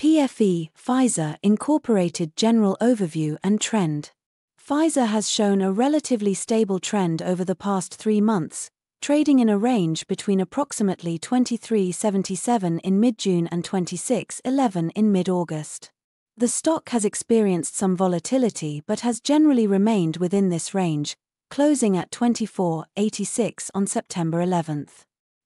PFE, Pfizer Incorporated General Overview and Trend. Pfizer has shown a relatively stable trend over the past 3 months, trading in a range between approximately $23.77 in mid-June and $26.11 in mid-August. The stock has experienced some volatility but has generally remained within this range, closing at $24.86 on September 11th.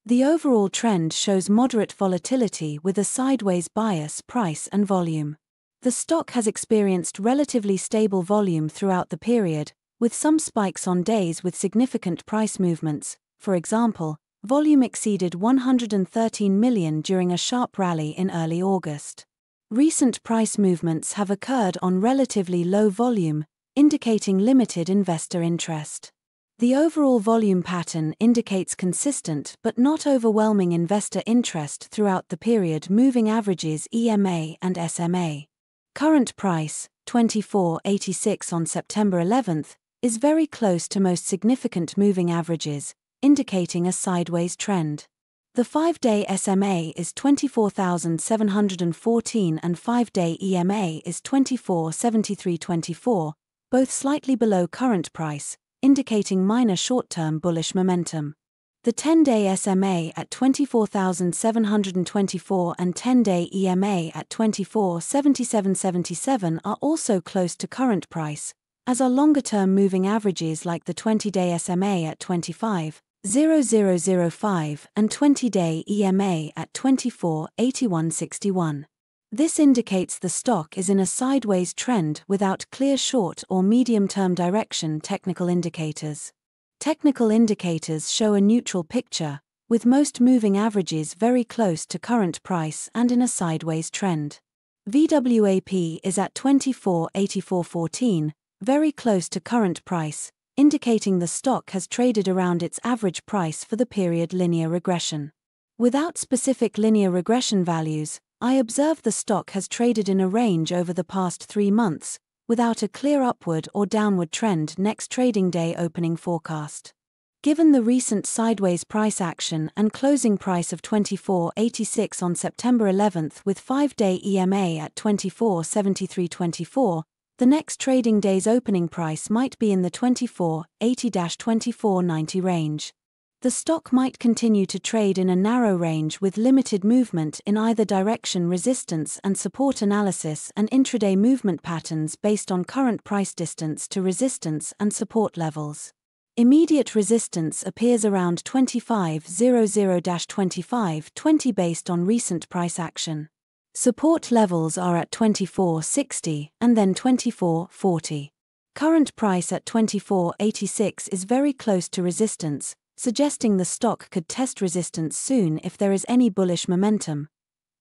The overall trend shows moderate volatility with a sideways bias price and volume. The stock has experienced relatively stable volume throughout the period, with some spikes on days with significant price movements. For example, volume exceeded 113 million during a sharp rally in early August. Recent price movements have occurred on relatively low volume, indicating limited investor interest. The overall volume pattern indicates consistent but not overwhelming investor interest throughout the period. Moving averages EMA and SMA. Current price, $24.86 on September 11th, is very close to most significant moving averages, indicating a sideways trend. The 5-day SMA is 24,714 and 5-day EMA is 24.7324, both slightly below current price, indicating minor short-term bullish momentum. The 10-day SMA at 24,724 and 10-day EMA at 24.7777 are also close to current price, as are longer-term moving averages like the 20-day SMA at 25.0005 and 20-day EMA at 24.8161. This indicates the stock is in a sideways trend without clear short or medium-term direction. Technical indicators. Technical indicators show a neutral picture, with most moving averages very close to current price and in a sideways trend. VWAP is at 24.8414, very close to current price, indicating the stock has traded around its average price for the period. Linear regression. Without specific linear regression values, I observe the stock has traded in a range over the past 3 months, without a clear upward or downward trend. Next trading day opening forecast. Given the recent sideways price action and closing price of $24.86 on September 11th with 5-day EMA at 24.7324, the next trading day's opening price might be in the 24.80-24.90 range. The stock might continue to trade in a narrow range with limited movement in either direction. Resistance and support analysis and intraday movement patterns based on current price distance to resistance and support levels. Immediate resistance appears around 25.00-25.20 based on recent price action. Support levels are at 24.60 and then 24.40. Current price at 24.86 is very close to resistance, suggesting the stock could test resistance soon if there is any bullish momentum.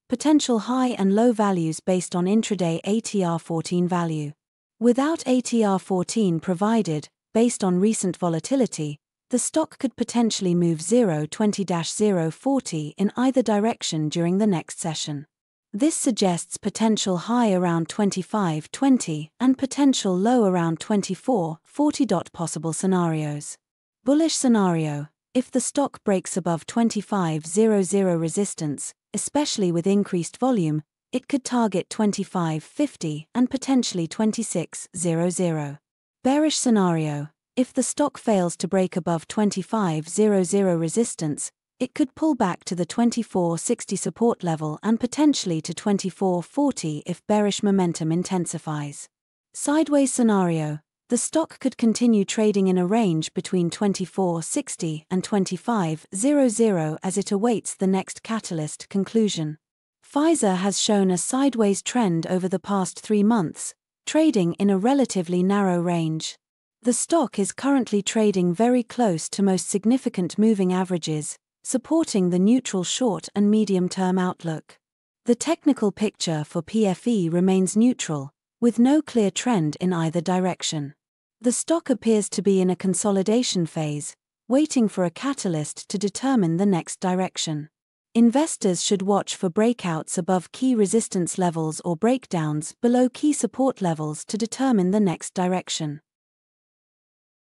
Potential high and low values based on intraday ATR14 value. Without ATR14 provided, based on recent volatility, the stock could potentially move 0.20-0.40 in either direction during the next session. This suggests potential high around 25.20 and potential low around 24.40. Possible scenarios. Bullish scenario: if the stock breaks above 25.00 resistance, especially with increased volume, it could target 25.50 and potentially 26.00. Bearish scenario: if the stock fails to break above 25.00 resistance, it could pull back to the 24.60 support level and potentially to 24.40 if bearish momentum intensifies. Sideways scenario: the stock could continue trading in a range between 24.60 and 25.00 as it awaits the next catalyst. Conclusion. Pfizer has shown a sideways trend over the past 3 months, trading in a relatively narrow range. The stock is currently trading very close to most significant moving averages, supporting the neutral short and medium-term outlook. The technical picture for PFE remains neutral, with no clear trend in either direction. The stock appears to be in a consolidation phase, waiting for a catalyst to determine the next direction. Investors should watch for breakouts above key resistance levels or breakdowns below key support levels to determine the next direction.